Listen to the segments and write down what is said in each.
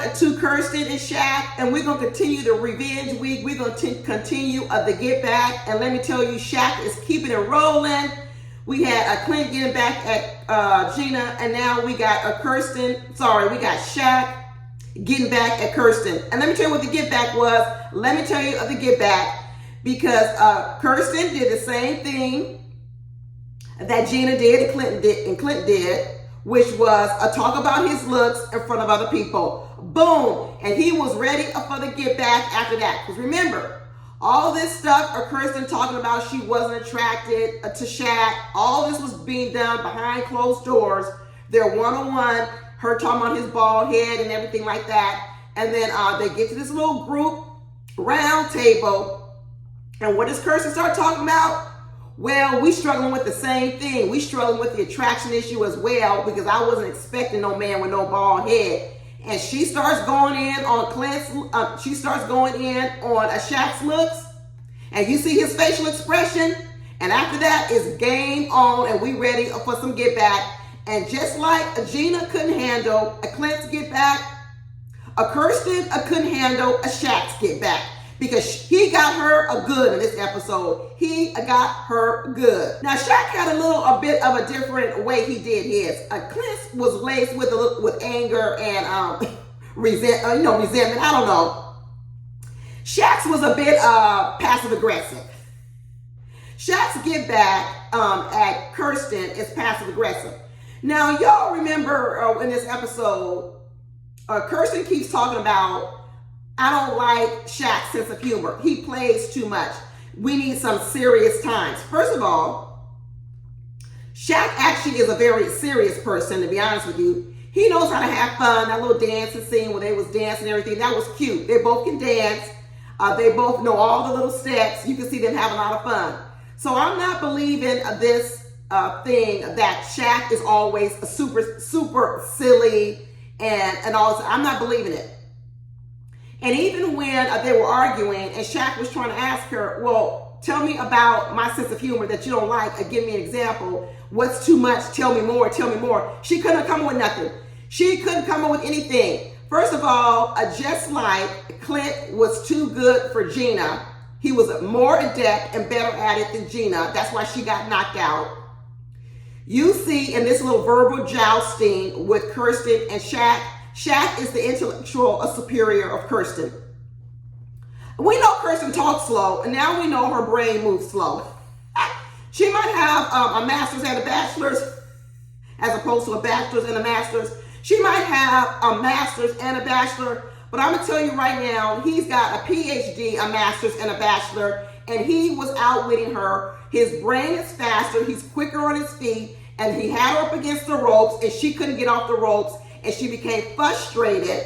on to Kirsten and Shaq, and we're going to continue the revenge week. We're going to continue the get back. And let me tell you, Shaq is keeping it rolling. We had Clint getting back at Gina, and now we got we got Shaq getting back at Kirsten. And let me tell you what the get back was. Let me tell you of the get back, because Kirsten did the same thing that Gina did and Clint did, which was talk about his looks in front of other people. Boom. And he was ready for the get back after that. Because remember, all this stuff Kirsten talking about she wasn't attracted to Shaq. All this was being done behind closed doors. They're one-on-one. Her talking about his bald head and everything like that. And then they get to this little group round table. And what does Kirsten start talking about? Well, we struggling with the same thing. We struggling with the attraction issue as well, because I wasn't expecting no man with no bald head. And she starts going in on Clint's, she starts going in on Shaq's looks. And you see his facial expression. And after that is game on, and we ready for some get back. And just like Gina couldn't handle a Clint's get back, Kirsten couldn't handle a Shaq's get back, because he got her a good in this episode. He got her good. Now Shaq had a bit of a different way he did his. Clint was laced with anger and resentment. I don't know. Shaq's was a bit passive aggressive. Shaq's get back at Kirsten is passive aggressive. Now, y'all remember in this episode, Kirsten keeps talking about, I don't like Shaq's sense of humor. He plays too much. We need some serious times. First of all, Shaq actually is a very serious person, to be honest with you. He knows how to have fun. That little dancing scene where they was dancing and everything, that was cute. They both can dance. They both know all the little steps. You can see them having a lot of fun. So I'm not believing this thing that Shaq is always a super silly and all this. I'm not believing it. And even when they were arguing and Shaq was trying to ask her, well, tell me about my sense of humor that you don't like, or give me an example. What's too much? Tell me more, tell me more. She couldn't come up with nothing. She couldn't come up with anything. First of all, just like Clint was too good for Gina, he was more adept and better at it than Gina. That's why she got knocked out. You see in this little verbal jousting with Kirsten and Shaq, Shaq is the intellectual superior of Kirsten. We know Kirsten talks slow, and now we know her brain moves slow. She might have a master's and a bachelor's, as opposed to a bachelor's and a master's. She might have a master's and a bachelor, but I'm going to tell you right now, he's got a PhD, a master's, and a bachelor, and he was outwitting her. His brain is faster, he's quicker on his feet, and he had her up against the ropes, and she couldn't get off the ropes, and she became frustrated.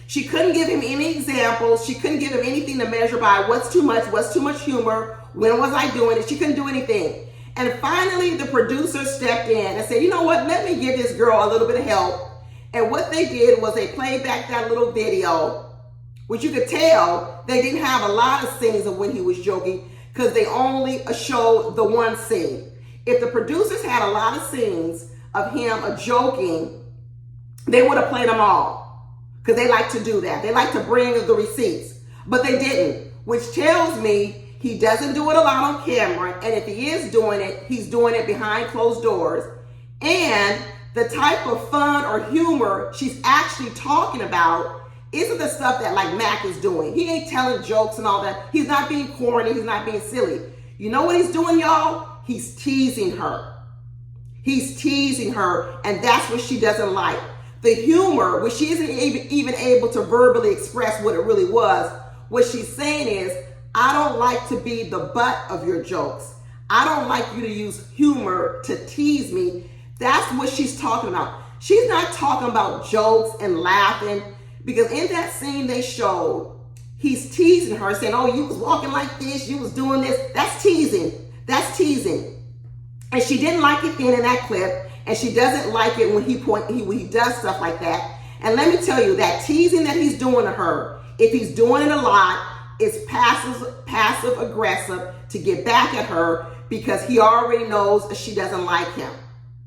She couldn't give him any examples. She couldn't give him anything to measure by what's too much humor, when was I doing it? She couldn't do anything. And finally, the producer stepped in and said, you know what, let me give this girl a little bit of help. And what they did was they played back that little video, which you could tell they didn't have a lot of scenes of when he was joking, because they only showed the one scene. If the producers had a lot of scenes of him joking, they would have played them all, because they like to do that. They like to bring the receipts, but they didn't, which tells me he doesn't do it a lot on camera, and if he is doing it, he's doing it behind closed doors. And the type of fun or humor she's actually talking about isn't the stuff that like Mac is doing. He ain't telling jokes and all that. He's not being corny. He's not being silly. You know what he's doing, y'all? He's teasing her. He's teasing her, and that's what she doesn't like. The humor, when she isn't even able to verbally express what it really was, what she's saying is, I don't like to be the butt of your jokes. I don't like you to use humor to tease me. That's what she's talking about. She's not talking about jokes and laughing, because in that scene they showed, he's teasing her, saying, oh, you was walking like this, you was doing this. That's teasing. That's teasing. And she didn't like it then in that clip, and she doesn't like it when he does stuff like that. And let me tell you, that teasing that he's doing to her, if he's doing it a lot, it's passive aggressive to get back at her, because he already knows she doesn't like him.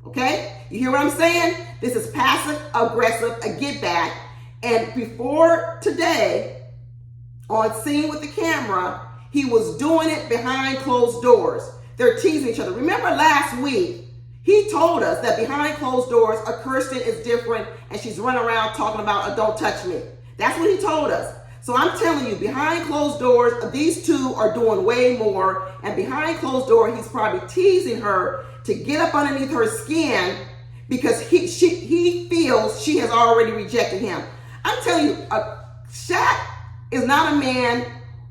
Okay? You hear what I'm saying? This is passive aggressive, a get back. And before today, on scene with the camera, he was doing it behind closed doors. They're teasing each other. Remember last week, he told us that behind closed doors, a Kirsten is different and she's running around talking about, don't touch me. That's what he told us. So I'm telling you, behind closed doors, these two are doing way more. And behind closed doors, he's probably teasing her to get up underneath her skin because he feels she has already rejected him. I'm telling you, Shaq is not a man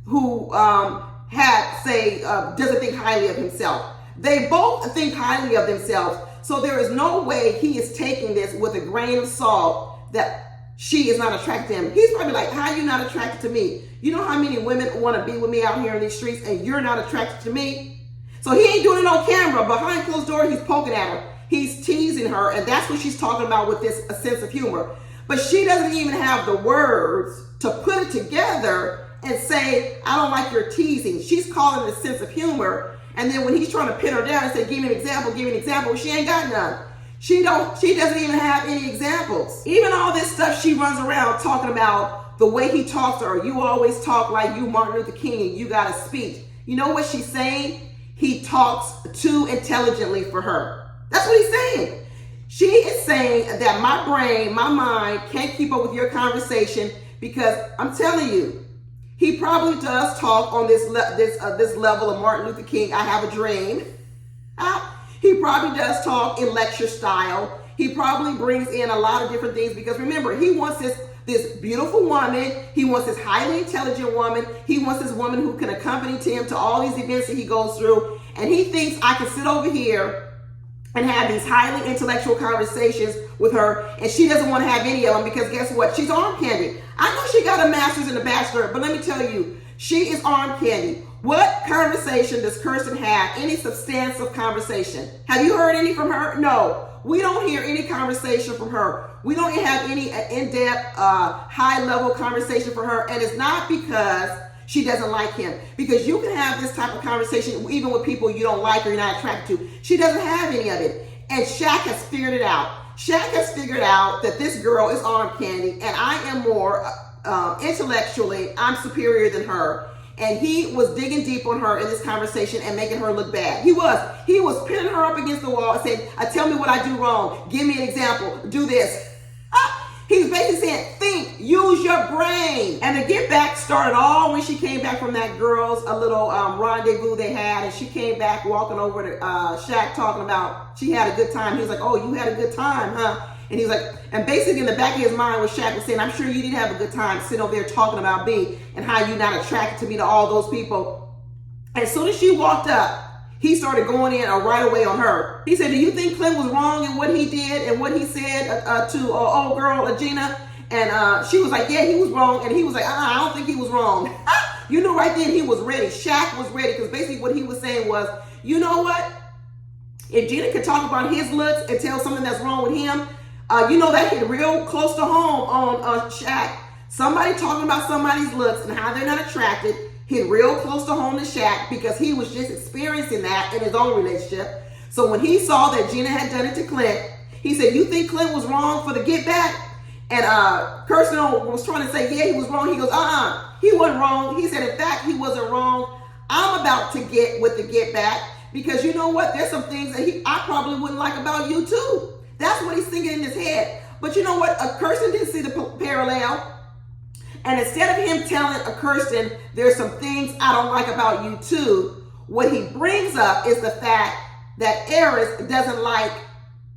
who doesn't think highly of himself. They both think highly of themselves. So there is no way he is taking this with a grain of salt that she is not attracted to him. He's probably like, how are you not attracted to me? You know how many women want to be with me out here in these streets and you're not attracted to me? So he ain't doing it on camera. Behind closed doors, he's poking at her. He's teasing her, and that's what she's talking about with this a sense of humor. But she doesn't even have the words to put it together and say, I don't like your teasing. She's calling it a sense of humor. And then when he's trying to pin her down and say, give me an example, she ain't got none. She doesn't even have any examples. Even all this stuff she runs around talking about the way he talks to her. You always talk like you Martin Luther King and you got a speech. You know what she's saying? He talks too intelligently for her. That's what he's saying. She is saying that my brain, my mind can't keep up with your conversation because I'm telling you, he probably does talk on this level of Martin Luther King, I have a dream. He probably does talk in lecture style. He probably brings in a lot of different things because remember, he wants this beautiful woman. He wants this highly intelligent woman. He wants this woman who can accompany him to all these events that he goes through. And he thinks I can sit over here and have these highly intellectual conversations with her, and she doesn't want to have any of them because guess what? She's arm candy. I know she got a master's and a bachelor, but let me tell you, she is arm candy. What conversation does Kirsten have? Any substantive conversation? Have you heard any from her? No. We don't hear any conversation from her. We don't have any in-depth, high-level conversation from her, and it's not because she doesn't like him. Because you can have this type of conversation even with people you don't like or you're not attracted to. She doesn't have any of it. And Shaq has figured it out. Shaq has figured out that this girl is arm candy and I am more intellectually, I'm superior than her. And he was digging deep on her in this conversation and making her look bad. He was pinning her up against the wall and saying, tell me what I do wrong. Give me an example. Do this. He's basically saying, think, use your brain. And the get back started all when she came back from that girl's a little rendezvous they had. And she came back walking over to Shaq talking about she had a good time. He was like, oh, you had a good time, huh? And he's like, and basically in the back of his mind what Shaq was saying, I'm sure you didn't have a good time sitting over there talking about me and how you're not attracted to me to all those people. And as soon as she walked up, he started going in right away on her. He said, do you think Clint was wrong in what he did and what he said to old girl, Gina? And she was like, yeah, he was wrong. And he was like, I don't think he was wrong. You know, right then he was ready. Shaq was ready because basically what he was saying was, you know what? If Gina could talk about his looks and tell something that's wrong with him, you know that hit real close to home on Shaq. Somebody talking about somebody's looks and how they're not attracted hit real close to home to Shaq because he was just experiencing that in his own relationship. So when he saw that Gina had done it to Clint, he said, you think Clint was wrong for the get back? And Kirsten was trying to say, yeah, he was wrong. He goes, he wasn't wrong. He said, in fact, he wasn't wrong. I'm about to get with the get back because you know what? There's some things that I probably wouldn't like about you too. That's what he's thinking in his head. But you know what? Kirsten didn't see the parallel. And instead of him telling Kirsten, there's some things I don't like about you too, what he brings up is the fact that Eris doesn't like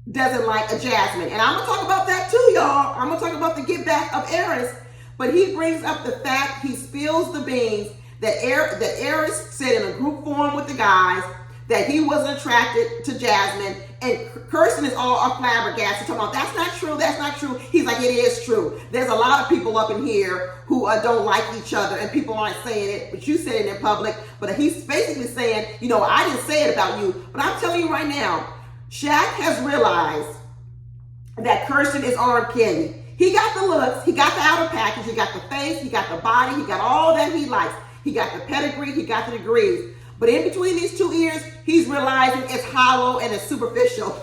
a Jasmine. And I'm going to talk about that too, y'all. I'm going to talk about the get back of Eris. But he brings up the fact, he spills the beans, that Eris said in a group forum with the guys that he wasn't attracted to Jasmine. And Kirsten is all flabbergasted, talking about, that's not true, that's not true. He's like, it is true. There's a lot of people up in here who don't like each other, and people aren't saying it, but you said it in public. But he's basically saying, you know, I didn't say it about you. But I'm telling you right now, Shaq has realized that Kirsten is arm candy. He got the looks, he got the outer package, he got the face, he got the body, he got all that he likes. He got the pedigree, he got the degrees. But in between these two ears, he's realizing it's hollow and it's superficial.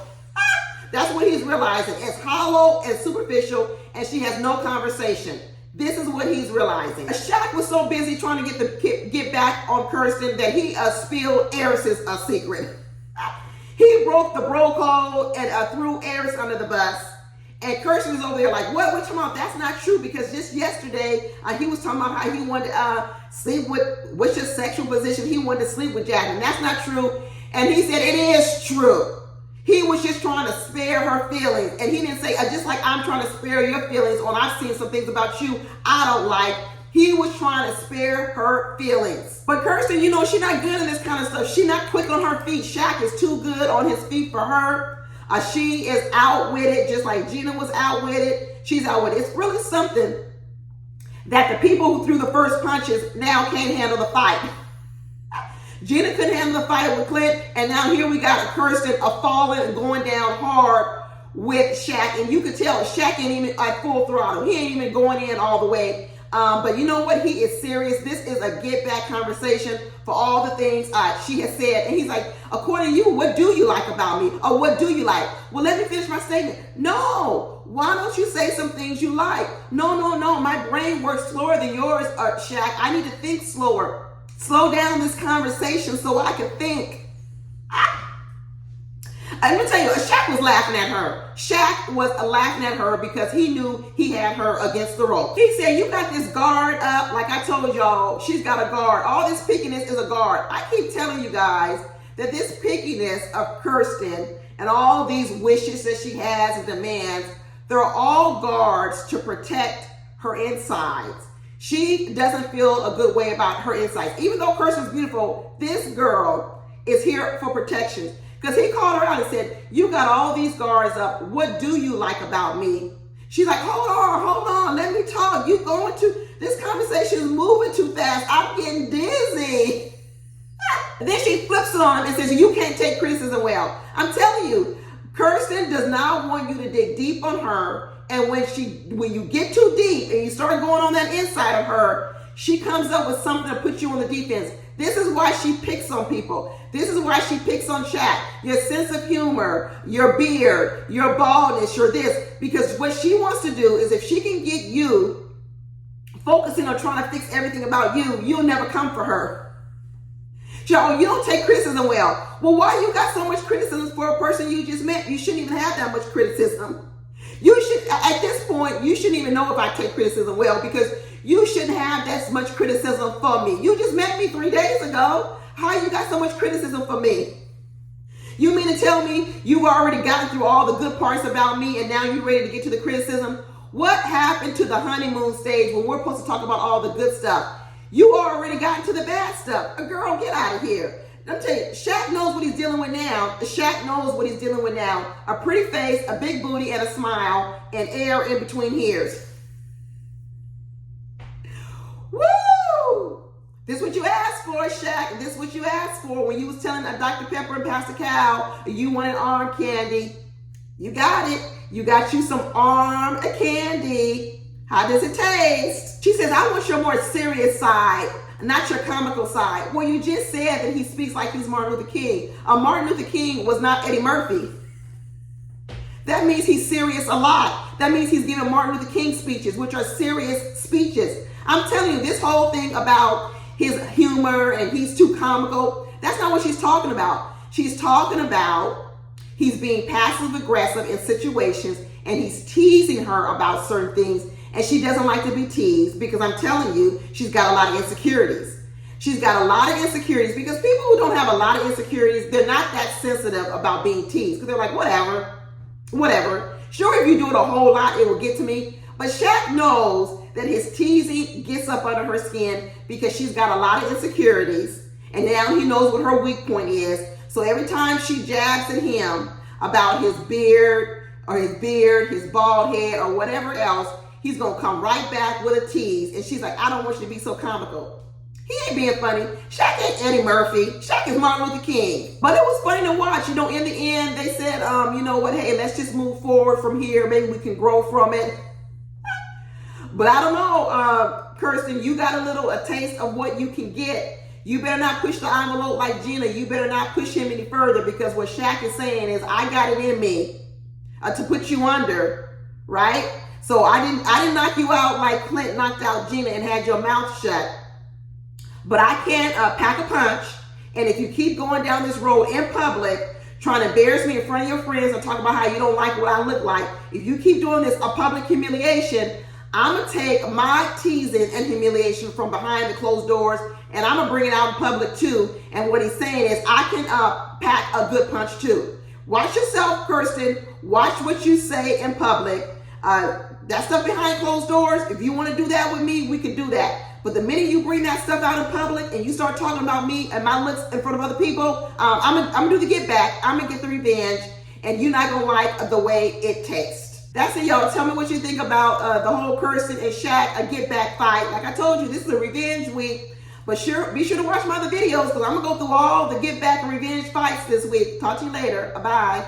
That's what he's realizing. It's hollow and superficial, and she has no conversation. This is what he's realizing. Shaq was so busy trying to get back on Kirsten that he spilled Eris's secret. He broke the bro code and threw Eris under the bus. And Kirsten was over there like, what you talking about? That's not true, because just yesterday he was talking about how he wanted to sleep with, what's your sexual position? He wanted to sleep with Jack, and that's not true. And he said it is true. He was just trying to spare her feelings. And he didn't say, just like I'm trying to spare your feelings, or I've seen some things about you I don't like. He was trying to spare her feelings. But Kirsten, you know, she's not good in this kind of stuff. She's not quick on her feet. Shaq is too good on his feet for her. She is outwitted, just like Gina was outwitted. She's outwitted. It's really something that the people who threw the first punches now can't handle the fight. Gina couldn't handle the fight with Clint, and now here we got Kirsten falling and going down hard with Shaq. And you could tell Shaq ain't even at full throttle. He ain't even going in all the way. But you know what? He is serious. This is a get back conversation for all the things she has said. And he's like, according to you, what do you like about me? Or what do you like? Well, let me finish my statement. No. Why don't you say some things you like? No. My brain works slower than yours, Shaq. I need to think slower. Slow down this conversation so I can think. Let me tell you, Shaq was laughing at her. Shaq was laughing at her because he knew he had her against the rope. He said, you got this guard up. Like I told y'all, she's got a guard. All this pickiness is a guard. I keep telling you guys that this pickiness of Kirsten and all these wishes that she has and demands, they're all guards to protect her insides. She doesn't feel a good way about her insides. Even though Kirsten's beautiful, this girl is here for protection. Because he called her out and said, you got all these guards up. What do you like about me? She's like, hold on, let me talk. This conversation is moving too fast. I'm getting dizzy. And then she flips it on him and says, you can't take criticism well. I'm telling you, Kirsten does not want you to dig deep on her. And when you get too deep and you start going on that inside of her, she comes up with something to put you on the defense. This is why she picks on people. This is why she picks on Shaq. Your sense of humor, your beard, your baldness, your this. Because what she wants to do is if she can get you focusing on trying to fix everything about you, you'll never come for her. You don't take criticism well. Well, why you got so much criticism for a person you just met? You shouldn't even have that much criticism. At this point, you shouldn't even know if I take criticism well, because you shouldn't have that much criticism for me. You just met me 3 days ago. How you got so much criticism for me? You mean to tell me you've already gotten through all the good parts about me and now you're ready to get to the criticism? What happened to the honeymoon stage when we're supposed to talk about all the good stuff? You already gotten to the bad stuff. Girl, get out of here. Let me tell you, Shaq knows what he's dealing with now. Shaq knows what he's dealing with now. A pretty face, a big booty, and a smile, and air in between ears. Woo! This is what you asked for, Shaq. This is what you asked for when you was telling Dr. Pepper and Pastor Cal you wanted arm candy. You got it. You got you some arm candy. How does it taste? She says, I want your more serious side, not your comical side. Well, you just said that he speaks like he's Martin Luther King. Martin Luther King was not Eddie Murphy. That means he's serious a lot. That means he's giving Martin Luther King speeches, which are serious speeches. I'm telling you, this whole thing about his humor and he's too comical, that's not what she's talking about. She's talking about he's being passive aggressive in situations and he's teasing her about certain things, and she doesn't like to be teased because I'm telling you, she's got a lot of insecurities. She's got a lot of insecurities because people who don't have a lot of insecurities, they're not that sensitive about being teased because they're like, whatever. Sure, if you do it a whole lot, it will get to me. But Shaq knows that his teasing gets up under her skin because she's got a lot of insecurities. And now he knows what her weak point is. So every time she jabs at him about his beard, his bald head, or whatever else, he's going to come right back with a tease. And she's like, I don't want you to be so comical. He ain't being funny. Shaq ain't Eddie Murphy. Shaq is Martin Luther King. But it was funny to watch. In the end, they said, you know what? Hey, let's just move forward from here. Maybe we can grow from it. But I don't know, Kirsten, you got a taste of what you can get. You better not push the envelope like Gina. You better not push him any further, because what Shaq is saying is, I got it in me to put you under, right? So I didn't knock you out like Clint knocked out Gina and had your mouth shut. But I can pack a punch, and if you keep going down this road in public, trying to embarrass me in front of your friends and talk about how you don't like what I look like, if you keep doing this, a public humiliation, I'm going to take my teasing and humiliation from behind the closed doors, and I'm going to bring it out in public too. And what he's saying is I can pack a good punch too. Watch yourself, Kirsten. Watch what you say in public. That stuff behind closed doors, if you want to do that with me, we can do that. But the minute you bring that stuff out in public and you start talking about me and my looks in front of other people, I'm gonna do the get back. I'm gonna get the revenge, and you're not gonna like the way it tastes. That's it, y'all. Tell me what you think about the whole Kirsten and Shaq a get back fight. Like I told you, this is a revenge week. But be sure to watch my other videos, because I'm gonna go through all the get back and revenge fights this week. Talk to you later. Bye.